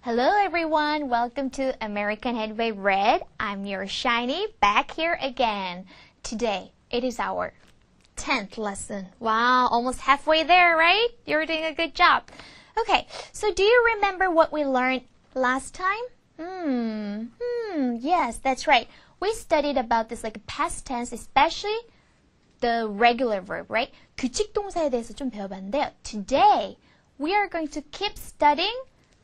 Hello everyone, welcome to American Headway Red. I'm your Shiny, back here again. Today, it is our 10th lesson. Wow, almost halfway there, right? You're doing a good job. Okay, so do you remember what we learned last time? Yes, that's right. We studied about this like past tense, especially the regular verb, right? 규칙 동사에 대해서 좀 배워봤는데요. Today, we are going to keep studying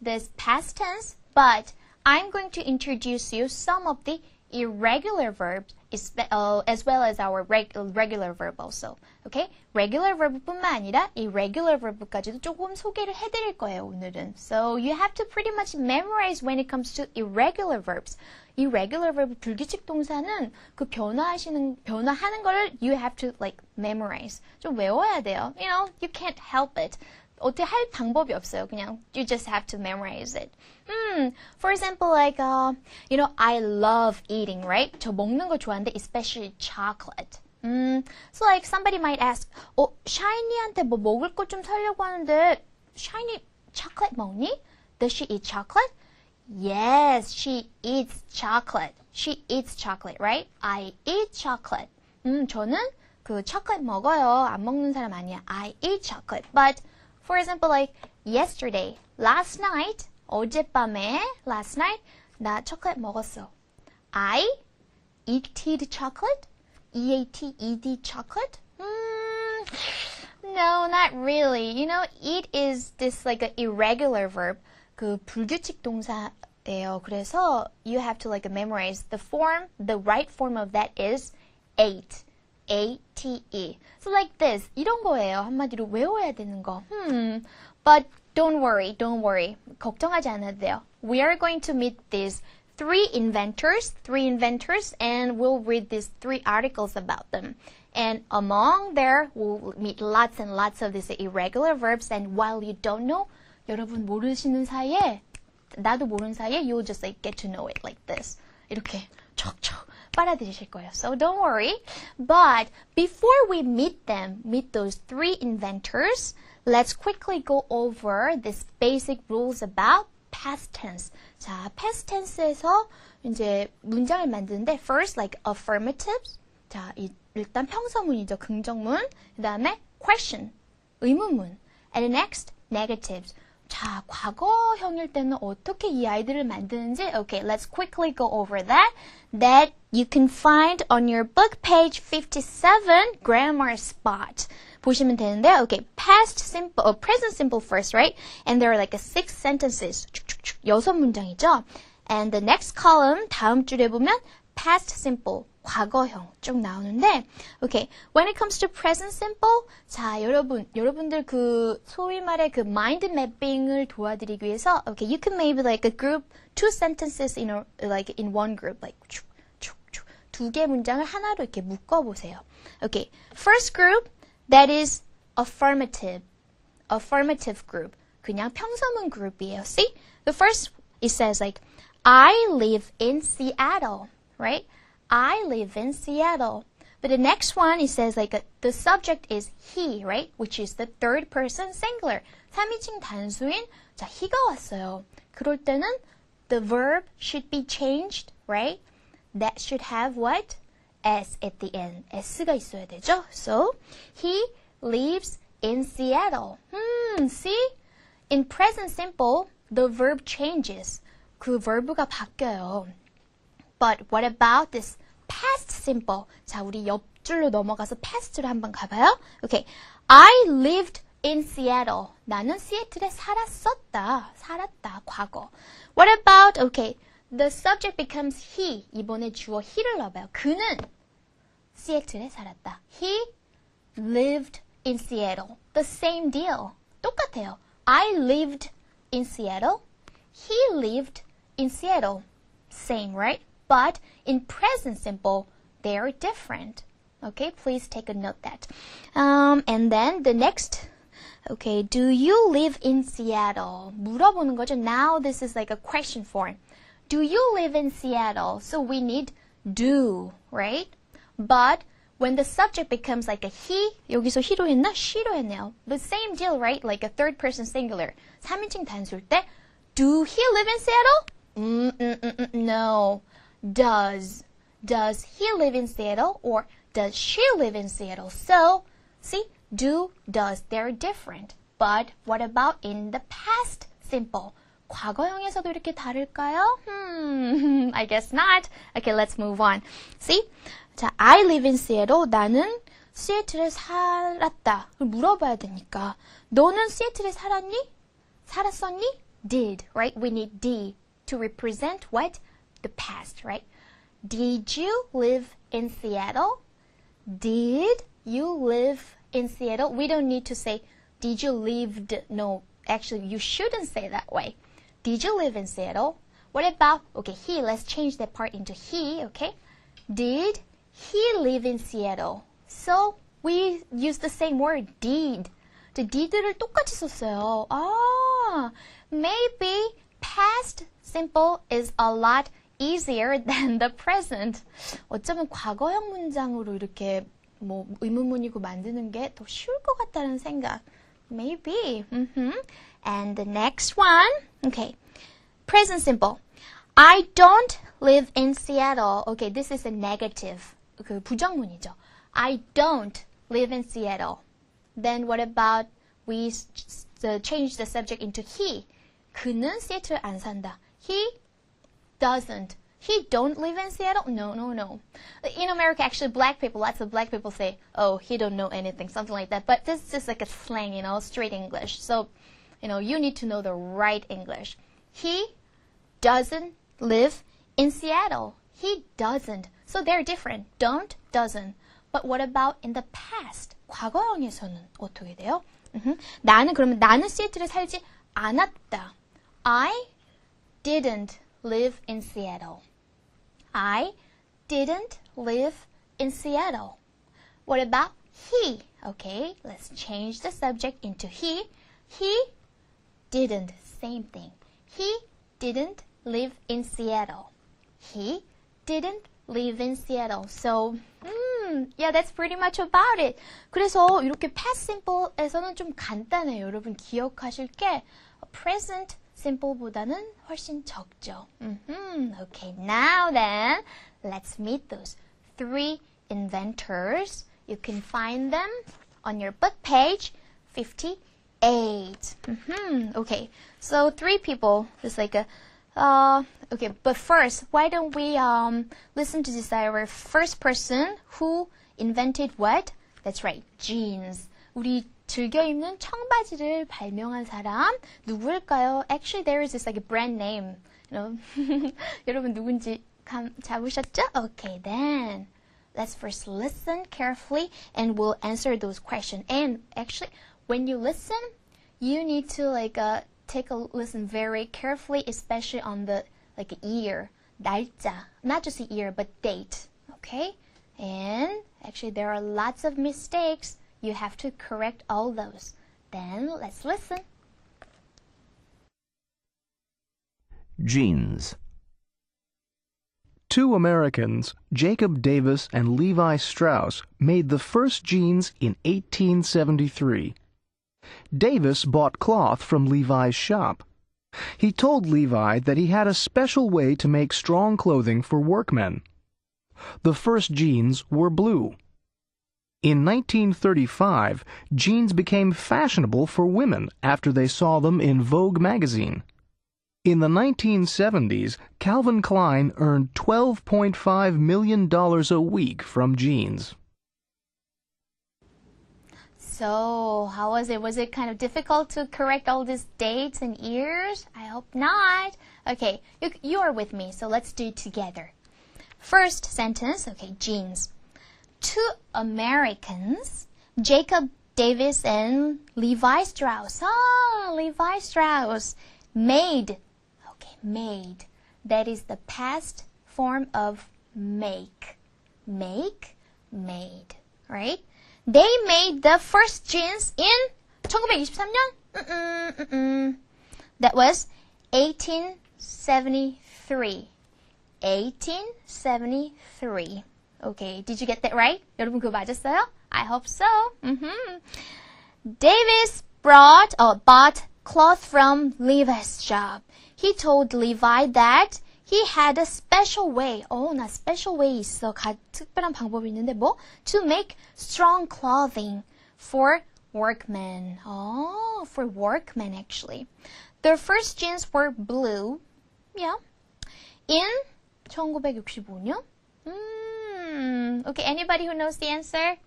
this past tense, but I'm going to introduce you some of the irregular verbs as well as our regular verb also. Okay? regular verb뿐만 아니라 irregular verb까지도 조금 소개를 해드릴 거예요, 오늘은. So you have to pretty much memorize when it comes to irregular verbs. irregular verb 불규칙 동사는 그 변화하는 거를 you have to like memorize. 좀 외워야 돼요. You know, you can't help it. 어떻게 할 방법이 없어요. 그냥 you just have to memorize it. For example, like I love eating, right? 저 먹는 거 좋아하는데 especially chocolate. So like somebody might ask, 샤이니한테 뭐 먹을 거 좀 사려고 하는데 샤이니 chocolate 먹니? Does she eat chocolate? Yes, she eats chocolate. She eats chocolate, right? I eat chocolate. 저는 그 chocolate 먹어요. 안 먹는 사람 아니야. I eat chocolate. But for example, like yesterday, last night, 어젯밤에, last night, 나 chocolate 먹었어. I eated chocolate? E-A-T-E-D chocolate? No, not really. You know, eat is this like an irregular verb. 그 불규칙 동사예요. 그래서 you have to like memorize the form. The right form of that is ate. A-T-E. So like this. 이런 거예요. 한마디로 외워야 되는 거. But don't worry. 걱정하지 않아도 돼요. We are going to meet these three inventors, and we'll read these three articles about them. And among there, we'll meet lots and lots of these irregular verbs. And while you don't know, 여러분 모르시는 사이에, 나도 모르는 사이에, you'll just like get to know it like this. 이렇게 척척 빨아들이실 거예요. So don't worry. But before we meet those three inventors, let's quickly go over these basic rules about past tense. 자, past tense에서 이제 문장을 만드는데 first like affirmatives. 자, 일단 평서문이죠. 긍정문. 그다음에 question. 의문문. And next negatives. 자, 과거형일 때는 어떻게 이 아이들을 만드는지 Okay, let's quickly go over that. That you can find on your book page 57 grammar spot. 보시면 되는데 Okay, past simple, present simple first, right? And there are like 6 sentences. 6문장이죠. And the next column, 다음 줄에 보면 past simple, 과거형 쭉 나오는데 Okay, when it comes to present simple, 자, 여러분들 그 소위 말해 그 mind mapping을 도와드리기 위해서 Okay, you can maybe like a group 2 sentences in one group like 두 개 문장을 하나로 이렇게 묶어 보세요. Okay, first group that is affirmative group. 그냥 평서문 그룹이에요. See? The first it says like I live in Seattle, right? I live in Seattle. But the next one, it says like the subject is he, right? Which is the third person singular. 3인칭 단수인 자, he가 왔어요. 그럴 때는 the verb should be changed, right? That should have what? S at the end. S가 있어야 되죠? So, he lives in Seattle. See? In present simple, the verb changes. 그 verb가 바뀌어요. But what about this past simple? 자, 우리 옆줄로 넘어가서 past로 한번 가봐요. Okay, I lived in Seattle. 나는 시애틀에 살았다, 과거. What about, okay, the subject becomes he. 이번에 주어 he를 넣어봐요. 그는 시애틀에 살았다. He lived in Seattle. The same deal. 똑같아요. I lived in Seattle. He lived in Seattle. Same, right? But in present simple, they are different. Okay, please take a note that. And then the next, okay, do you live in Seattle? 물어보는 거죠. Now this is like a question form. Do you live in Seattle? So we need do, right? But when the subject becomes like a he, 여기서 he로 했나? she로 했네요. The same deal, right? Like a third person singular. 3인칭 단수일 때 Do he live in Seattle? No. Does he live in Seattle or does she live in Seattle? So, see, do, does, they're different. But what about in the past simple? 과거형에서도 이렇게 다를까요? I guess not. Okay, let's move on. See? 자, I live in Seattle. 나는 시애틀에 살았다. 물어봐야 되니까. 너는 시애틀에 살았니? 살았었니? Did, right? We need D to represent what? The past, right? Did you live in Seattle? Did you live in Seattle? We don't need to say, did you lived? No, actually, you shouldn't say that way. Did you live in Seattle? What about, okay, he, let's change that part into he, okay? Did he live in Seattle? So, we use the same word, did. 저 did를 똑같이 썼어요. Maybe past simple is a lot easier than the present. 어쩌면 과거형 문장으로 이렇게 뭐 의문문이고 만드는 게 더 쉬울 것 같다는 생각. Maybe. And the next one. Okay. Present simple. I don't live in Seattle. Okay, this is a negative. 그 부정문이죠. I don't live in Seattle. Then what about we change the subject into he. 그는 시애틀 안 산다. He doesn't. He don't live in Seattle? No. In America, actually, lots of black people say, oh, he don't know anything, something like that. But this is just like a slang, straight English. So, you need to know the right English. He doesn't live in Seattle. He doesn't. So they're different. Don't, doesn't. But what about in the past? 과거형에서는 어떻게 돼요? 나는 시애틀에 살지 않았다. I didn't live in Seattle. I didn't live in Seattle. What about he? Okay, let's change the subject into he. He didn't. Same thing. He didn't live in Seattle. He didn't live in Seattle. So, yeah, that's pretty much about it. 그래서 이렇게 past simple에서는 좀 간단해요. 여러분 기억하실 게 present simple보다는 훨씬 적죠. Okay, now then, let's meet those 3 inventors. You can find them on your book page 58. Okay, so 3 people, just like a okay, but first, why don't we listen to this our first person who invented what? That's right, jeans. 우리 즐겨 입는 청바지를 발명한 사람 누구일까요? Actually, there is this like a brand name. 여러분 누군지 감 잡으셨죠? Okay, then let's first listen carefully and we'll answer those questions. And actually, when you listen, you need to take a listen very carefully, especially on the year, 날짜, not just the year but date. Okay, and actually there are lots of mistakes. You have to correct all those. Then let's listen. Jeans. 2 Americans, Jacob Davis and Levi Strauss, made the first jeans in 1873. Davis bought cloth from Levi's shop. He told Levi that he had a special way to make strong clothing for workmen. The first jeans were blue. In 1935, jeans became fashionable for women after they saw them in Vogue magazine. In the 1970s, Calvin Klein earned $12.5 million a week from jeans. So, how was it? Was it kind of difficult to correct all these dates and years? I hope not. Okay, you are with me, so let's do it together. First sentence, okay, jeans. 2 Americans, Jacob Davis and Levi Strauss. Levi Strauss. Made. Okay, made. That is the past form of make. Make, made. Right? They made the first jeans in 1923년? That was 1873. 1873. Okay, did you get that right? 여러분 그거 맞았어요? I hope so. Davis bought cloth from Levi's shop. He told Levi that he had a special way. 나 special way 있어. 특별한 방법이 있는데 뭐? To make strong clothing for workmen. For workmen actually. The first jeans were blue. Yeah. In 1965년? Okay, anybody who knows the answer?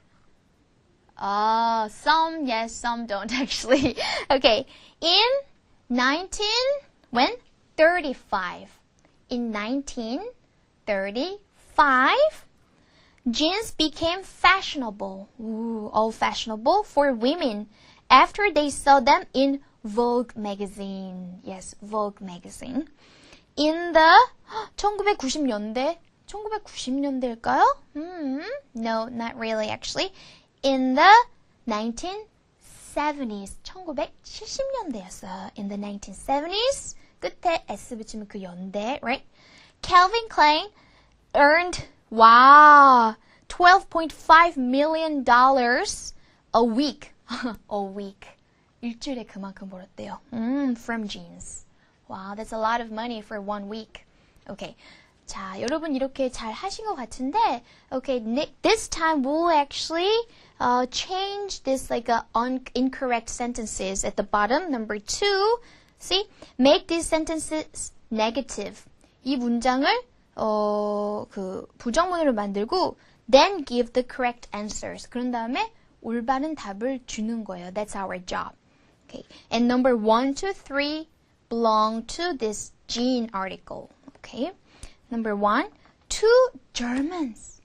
Some yes, some don't actually. Okay, in 35. In 1935, jeans became fashionable. Fashionable for women after they saw them in Vogue magazine. Yes, Vogue magazine. In the 1990년대일까요? No, not really actually. In the 1970s. 1970년대였어요. In the 1970s. 끝에 S 붙이면 그 연대, right? Calvin Klein earned, $12.5 million a week. A week. 일주일에 그만큼 벌었대요. From jeans. Wow, that's a lot of money for 1 week. Okay. 자, 여러분 이렇게 잘 하신 것 같은데, okay, this time we'll actually change this like incorrect sentences at the bottom. Number 2, see, make these sentences negative. 이 문장을 부정문으로 만들고, then give the correct answers. 그런 다음에 올바른 답을 주는 거예요. That's our job. Okay, and number 1, 2, 3 belong to this jean article. Okay. Number 1, 2 Germans.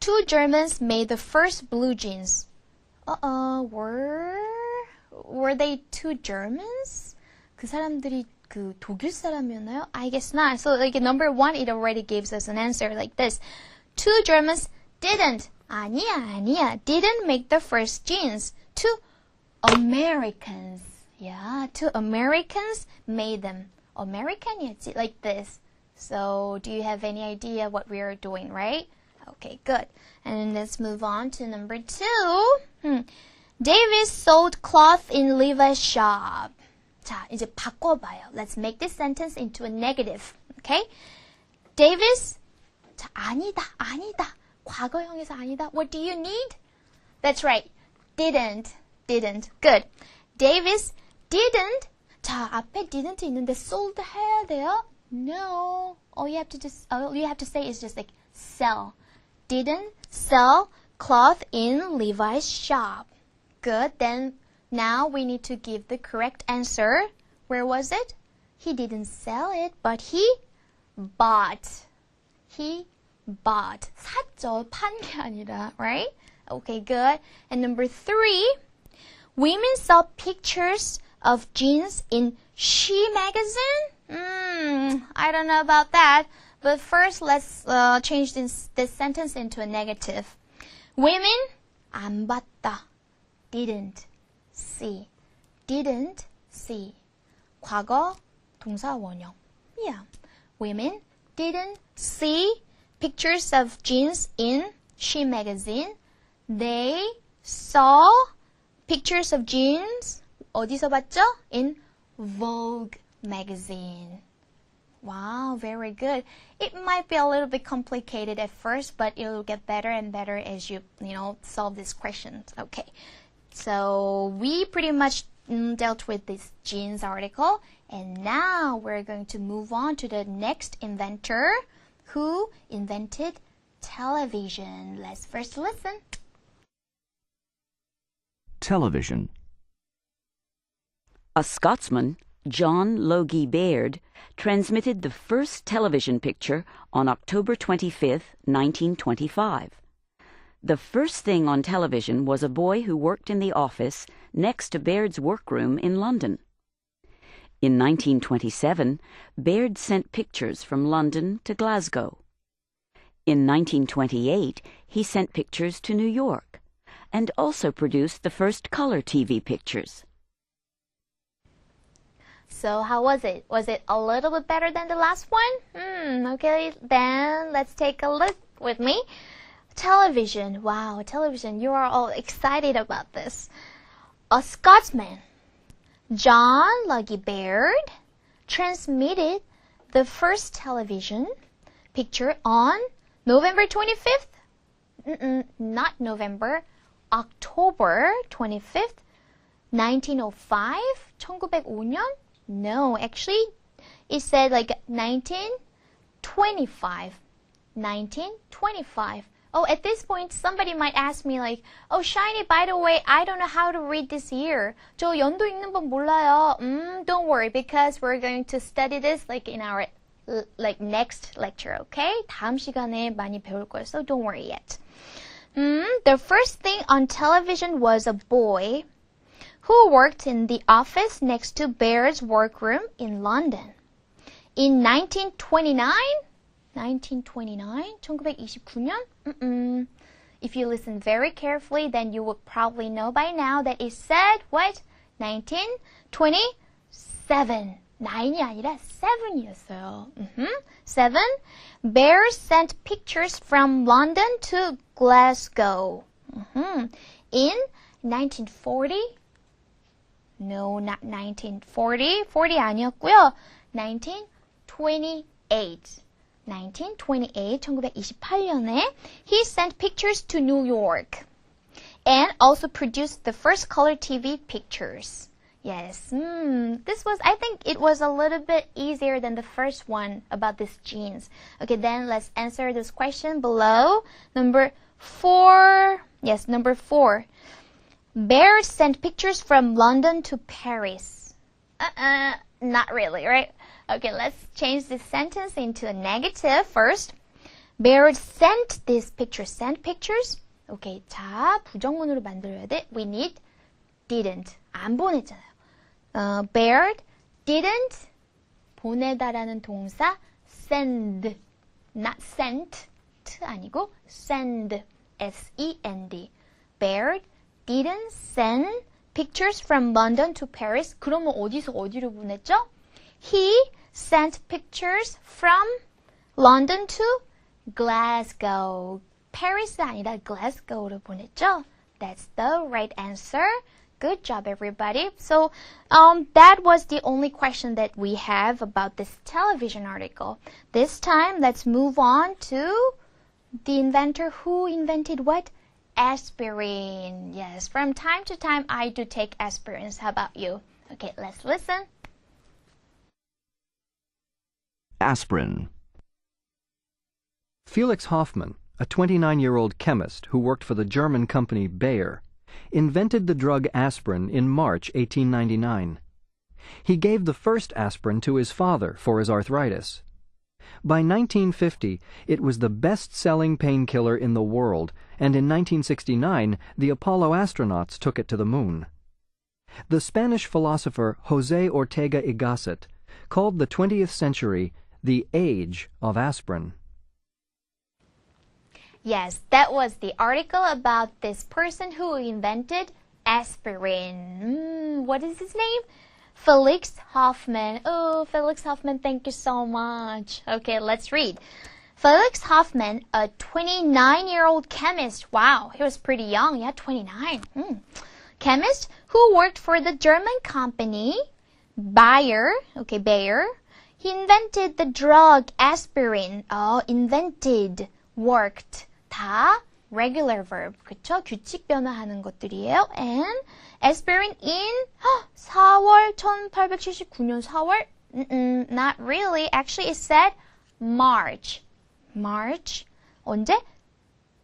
Two Germans made the first blue jeans. Were they 2 Germans? 그 사람들이 그 독일 사람이었나요? I guess not. So like number 1, it already gives us an answer like this. 2 Germans didn't. 아니야. Didn't make the first jeans. 2 Americans. Yeah, 2 Americans made them. American이었지, like this. So, do you have any idea what we are doing, right? Okay, good. And let's move on to number 2. Davis sold cloth in Levi's shop. 자, 이제 바꿔봐요. Let's make this sentence into a negative. Okay? Davis, 자, 아니다. 과거형에서 아니다. What do you need? That's right. Didn't. Good. Davis didn't. 자, 앞에 didn't 있는데 sold 해야 돼요? No. All you have to say is just like sell. Didn't sell cloth in Levi's shop. Good. Then now we need to give the correct answer. Where was it? He didn't sell it, but he bought. He bought. 샀죠. 판 게 아니라, right? Okay, good. And number 3, women saw pictures of jeans in She magazine? I don't know about that. But first, let's change this sentence into a negative. Women 안 봤다. Didn't see. Didn't see. 과거 동사 원형. Yeah. Women didn't see pictures of jeans in She magazine. They saw pictures of jeans 어디서 봤죠? In Vogue magazine. Wow, very good. It might be a little bit complicated at first, but it'll get better and better as you solve these questions. Okay. So we pretty much dealt with this jeans article, and now we're going to move on to the next inventor who invented television. Let's first listen. Television. A Scotsman, John Logie Baird, transmitted the first television picture on October 25, 1925. The first thing on television was a boy who worked in the office next to Baird's workroom in London. In 1927, Baird sent pictures from London to Glasgow. In 1928, he sent pictures to New York, and also produced the first color TV pictures. So how was it? Was it a little bit better than the last one? Okay, then let's take a look with me. Television. Wow, television. You are all excited about this. A Scotsman. John Logie Baird transmitted the first television picture on November 25th? Not November, October 25th, 1905? 1905년? No, actually, it said like 1925. 1925. Oh, at this point, somebody might ask me like, oh, Shiny, by the way, I don't know how to read this year. 저 연도 읽는 법 몰라요. Don't worry, because we're going to study this like in our like next lecture, okay? 다음 시간에 많이 배울 거예요, so don't worry yet. The first thing on television was a boy who worked in the office next to Baird's workroom in London. In 1929, 1929? If you listen very carefully, then you would probably know by now that it said what? 1927. 9이 아니라 7이었어요. 7. Baird sent pictures from London to Glasgow. In 1940? No, not 1940. 40 아니었고요. 1928. 1928, he sent pictures to New York and also produced the first color TV pictures. Yes, this was, I think it was a little bit easier than the first one about these genes. Okay, then let's answer this question below. Number 4. Yes, number 4. Baird sent pictures from London to Paris. Not really, right? Okay, let's change this sentence into a negative first. Baird sent these pictures. Sent pictures? Okay, 자, 부정문으로 만들어야 돼. We need didn't. 안 보냈잖아요. Baird didn't 보내다라는 동사 send. Not sent. 아니고 send. S-E-N-D. Baird didn't send pictures from London to Paris. 그러면 어디서 어디로 보냈죠? He sent pictures from London to Glasgow. Paris 아니라 Glasgow로 보냈죠? That's the right answer. Good job, everybody. So, that was the only question that we have about this television article. This time, let's move on to the inventor who invented what? Aspirin. Yes, from time to time, I do take aspirins. How about you? Okay, let's listen. Aspirin. Felix Hoffmann, a 29-year-old chemist who worked for the German company Bayer, invented the drug aspirin in March 1899. He gave the first aspirin to his father for his arthritis. By 1950, it was the best-selling painkiller in the world, and in 1969, the Apollo astronauts took it to the moon. The Spanish philosopher José Ortega y Gasset called the 20th century the age of aspirin. Yes, that was the article about this person who invented aspirin. What is his name? Felix Hoffmann. Oh, Felix Hoffmann, thank you so much. Okay, let's read. Felix Hoffmann, a 29-year-old chemist. Wow, he was pretty young. Yeah, 29. Chemist who worked for the German company Bayer. Okay, Bayer. He invented the drug aspirin. Oh, invented, worked. 다 regular verb. 그쵸? 규칙 변화하는 것들이에요. And aspirin in 4월 1879년 4월? Not really. Actually, it said March. March. 언제?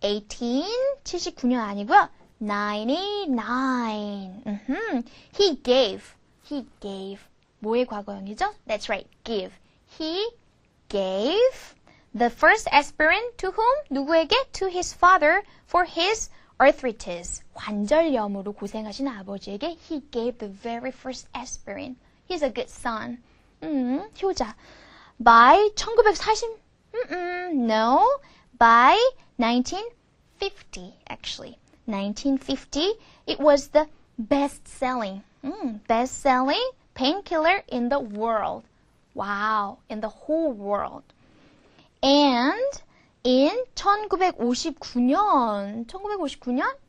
1879년 아니고요. 99. He gave. 뭐의 과거형이죠? That's right. Give. He gave the first aspirin to whom? 누구에게? To his father for his arthritis. 관절염으로 고생하신 아버지에게 he gave the very first aspirin. He's a good son. 효자. By 1940. No. By 1950, actually. 1950, it was the best-selling painkiller in the world. Wow, in the whole world. And in 1959?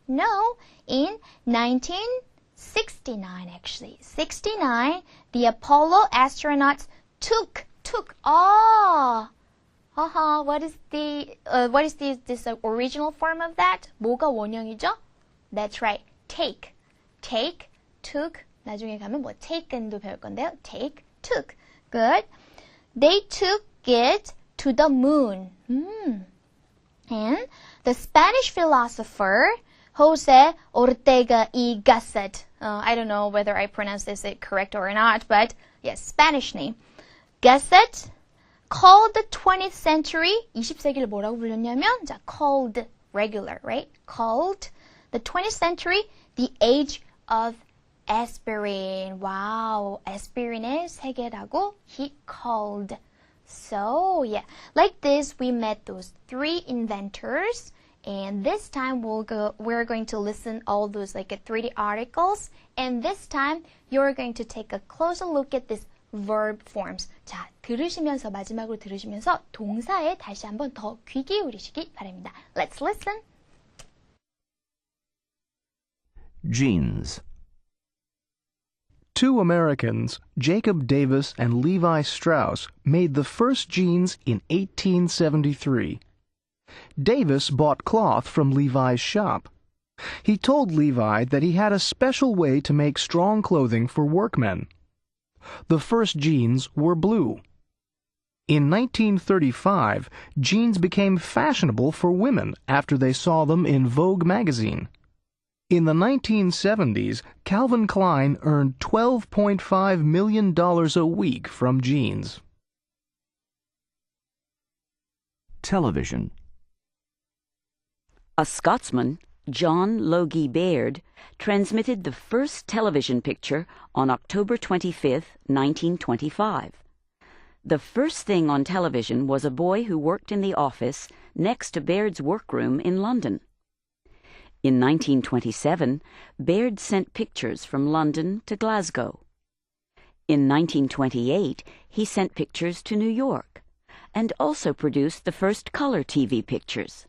No, in 1960, 69 actually. 69, the Apollo astronauts took. Oh, what is this original form of that? 뭐가 원형이죠? That's right. Take, took. 나중에 가면 뭐 taken도 배울 건데요. Take, took. Good. They took it to the moon. And the Spanish philosopher Jose Ortega y Gasset. I don't know whether I pronounced this correct or not, but yes, Spanish name. Gasset called the 20th century, 20세기를 뭐라고 불렀냐면, 자, called, regular, right? Called the 20th century the age of aspirin. Wow, aspirin의 세계라고 he called. So, yeah, like this, we met those three inventors. And this time we're going to listen all those like 3D articles. And this time you're going to take a closer look at these verb forms. 자, 들으시면서 마지막으로 들으시면서 동사에 다시 한번 더 귀 기울이시기 바랍니다. Let's listen. Jeans. Two Americans, Jacob Davis and Levi Strauss, made the first jeans in 1873. Davis bought cloth from Levi's shop. He told Levi that he had a special way to make strong clothing for workmen. The first jeans were blue. In 1935, jeans became fashionable for women after they saw them in Vogue magazine. In the 1970s, Calvin Klein earned $12.5 million a week from jeans. Television. A Scotsman, John Logie Baird, transmitted the first television picture on October 25, 1925. The first thing on television was a boy who worked in the office next to Baird's workroom in London. In 1927, Baird sent pictures from London to Glasgow. In 1928, he sent pictures to New York, and also produced the first color TV pictures.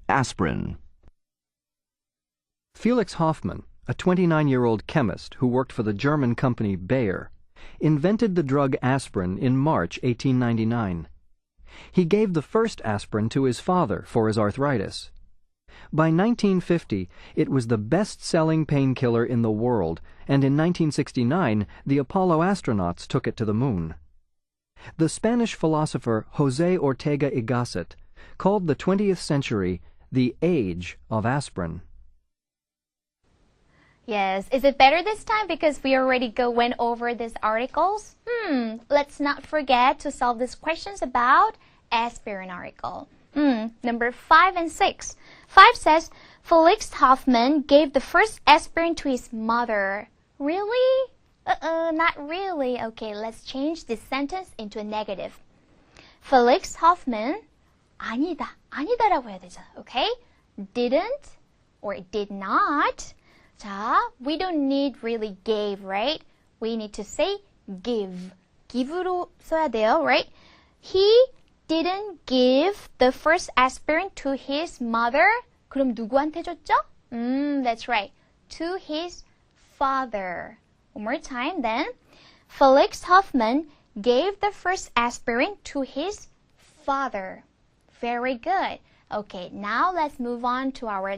Aspirin. Felix Hoffmann, a 29-year-old chemist who worked for the German company Bayer, invented the drug aspirin in March 1899. He gave the first aspirin to his father for his arthritis. By 1950, it was the best-selling painkiller in the world, and in 1969, the Apollo astronauts took it to the moon. The Spanish philosopher Jose Ortega y Gasset called the 20th century the age of aspirin. Yes, is it better this time because we already went over these articles? Let's not forget to solve these questions about aspirin article. Number 5 and 6. 5 says, Felix Hoffmann gave the first aspirin to his mother. Really? Not really. Okay, let's change this sentence into a negative. Felix Hoffmann, 아니다라고 해야 되죠. Okay? Didn't or did not. 자, we don't need really gave, right? We need to say give. give로 써야 돼요, right? He didn't give the first aspirin to his mother. 그럼 누구한테 줬죠? That's right. To his father. One more time then. Felix Hoffmann gave the first aspirin to his father. Very good. Okay, now let's move on to our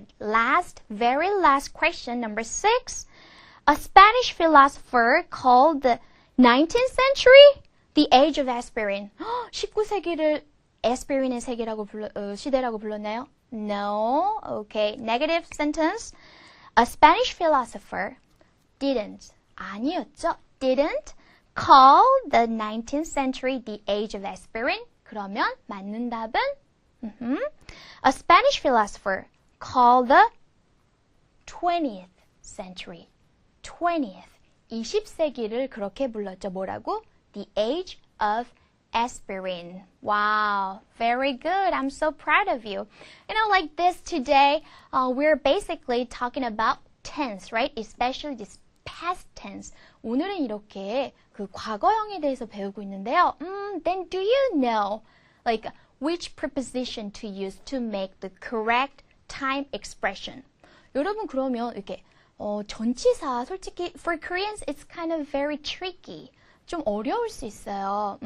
very last question, number 6. A Spanish philosopher called the 19th century the age of aspirin. 19세기를 aspirin의 시대라고 불렀나요? No. Okay, negative sentence. A Spanish philosopher 아니었죠. Didn't call the 19th century the age of aspirin. 그러면 맞는 답은 A Spanish philosopher called the 20th century. 20se기를 그렇게 불렀죠. 뭐라고? The age of aspirin. Wow, very good. I'm so proud of you. You know, like this today, we're basically talking about tense, right? Especially this past tense. 오늘은 이렇게 그 과거형에 대해서 배우고 있는데요. Then do you know, like, which preposition to use to make the correct time expression? 여러분 그러면 이렇게 전치사 솔직히 for Koreans it's kind of very tricky. 좀 어려울 수 있어요.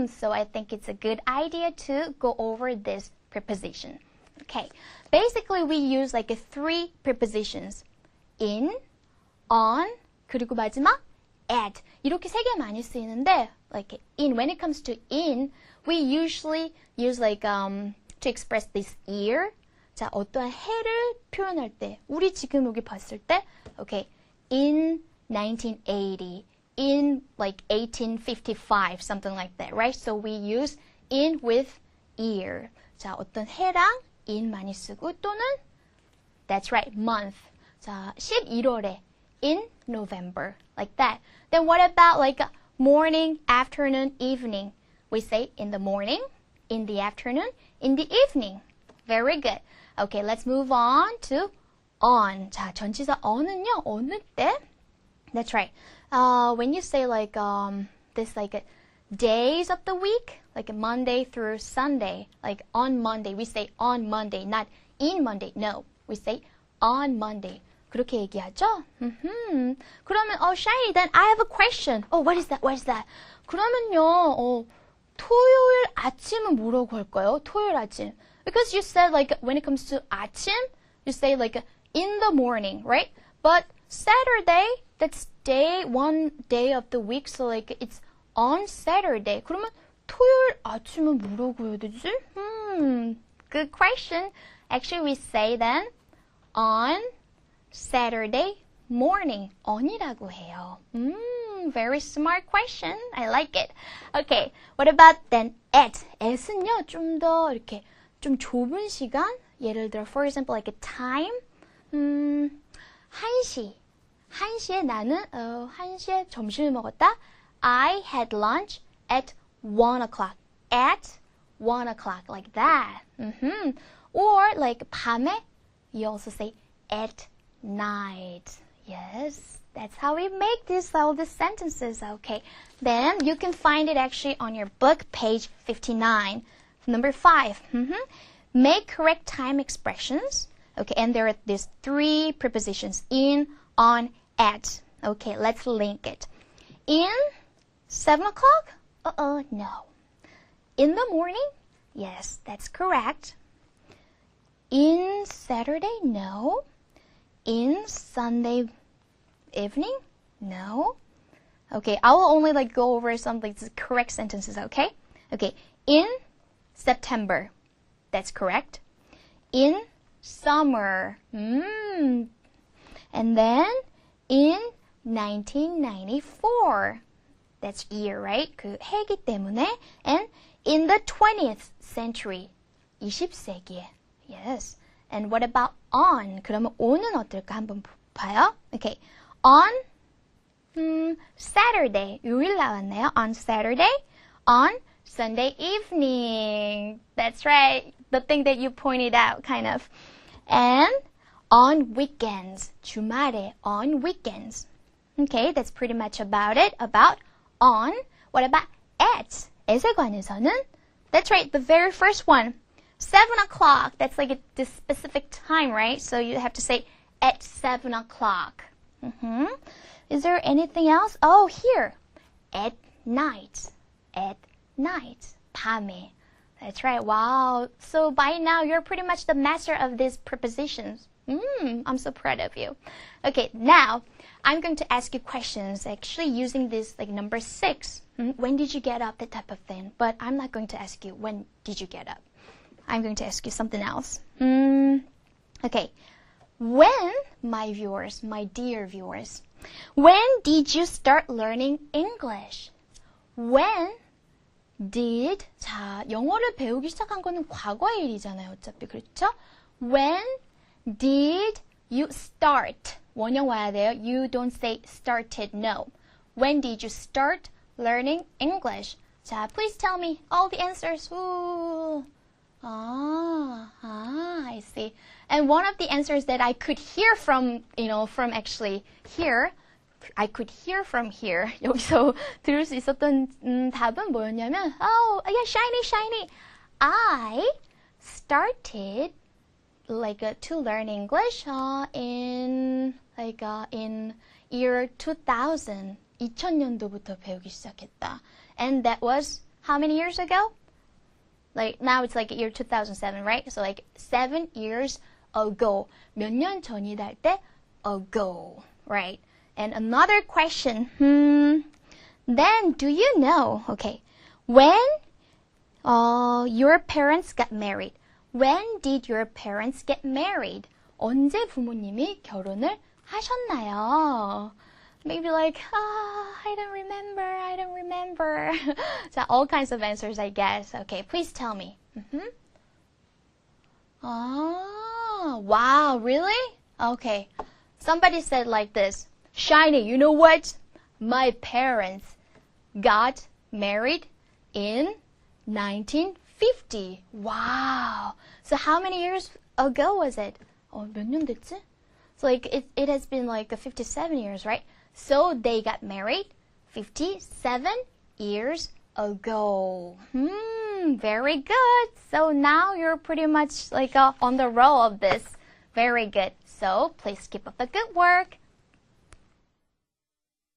So I think it's a good idea to go over this preposition. Okay. Basically we use like three prepositions. In, on, 그리고 마지막 at. 이렇게 세 개 많이 쓰이는데 like in when it comes to in we usually use like to express this year. 자, 어떠한 해를 표현할 때 우리 지금 여기 봤을 때 okay. In 1980 in like 1855 something like that, right? So we use in with year. 자, 어떤 해랑 in 많이 쓰고 또는 that's right, month. 자, 11월에 in November, like that. Then what about like morning, afternoon, evening? We say in the morning, in the afternoon, in the evening. Very good. Okay, let's move on to on. 자, 전치사 on은요, 어느 때? That's right. When you say like this like days of the week, like Monday through Sunday, like on Monday, we say on Monday, not in Monday. No, we say on Monday. 그렇게 얘기하죠? 그러면 Shiny, then I have a question. What is that? What is that? 그러면요, 토요일 아침은 뭐라고 할까요? 토요일 아침. Because you said like when it comes to 아침, you say like in the morning, right? But Saturday, that's one day of the week, so like it's on Saturday. 그러면 토요일 아침은 뭐라고 해야 되지? Good question. Actually, we say then on Saturday morning. on이라고 해요. Very smart question. I like it. Okay, what about then at? at은요, 좀 더 이렇게 좀 좁은 시간. 예를 들어, for example, like a time. 1시. 1시에 나는 1시에 점심을 먹었다. I had lunch at 1 o'clock. At 1 o'clock, like that. Or like 밤에, you also say at night. Yes, that's how we make all these sentences. Okay, then you can find it actually on your book, page 59. Number 5. Make correct time expressions. Okay, and there are these three prepositions: in, on, at. Okay, let's link it. In 7 o'clock? No. In the morning? Yes, that's correct. In Saturday? No. In Sunday evening? No. Okay, I will only like go over some like correct sentences, okay? Okay, in September. That's correct. In summer. And then in 1994. That's year, right? 그 해기 때문에. And in the 20th century. 20세기에. Yes. And what about on? 그러면 on은 어떨까 한번 봐요. Okay. On Saturday. 요일 나왔네요. On Saturday. On Sunday evening. That's right. The thing that you pointed out, kind of. And on weekends. 주말에. On weekends. Okay, that's pretty much about it. About on. What about at? at에 관해서는? That's right, the very first one. 7 o'clock. That's like this specific time, right? So you have to say at 7 o'clock. Is there anything else? Oh, here. At night. At night. 밤에. That's right. Wow. So by now, you're pretty much the master of these prepositions. I'm so proud of you. Okay, now I'm going to ask you questions actually using this like number 6. When did you get up? That type of thing. But I'm not going to ask you when did you get up. I'm going to ask you something else. Okay. When, my viewers, my dear viewers, when did you start learning English? When did, 자, 영어를 배우기 시작한 거는 과거의 일이잖아요. 어차피, 그렇죠? When did you start? 원형 와야 돼요. You don't say started, no. When did you start learning English? 자, please tell me all the answers. Ooh. I see. And one of the answers that I could hear from, from actually here, I could hear from here. 여기서 들을 수 있었던 답은 뭐였냐면, oh, yeah, shiny. I started to learn English in year 2000. 2000년도부터 배우기 시작했다. And that was how many years ago? Now it's year 2007, right? So 7 years ago. 몇 년 전이다 할 때 ago, right? And another question. Then do you know, okay, when your parents got married? When did your parents get married? 언제 부모님이 결혼을 하셨나요? Maybe I don't remember. So all kinds of answers, I guess. Okay, please tell me. Oh, wow, really? Okay. Somebody said like this, Shiny, you know what? My parents got married in 1950. Wow. So how many years ago was it? 몇 년 됐지? So it has been 57 years, right? So they got married 57 years ago. Very good. So now you're pretty much on the roll of this. Very good. So please keep up the good work.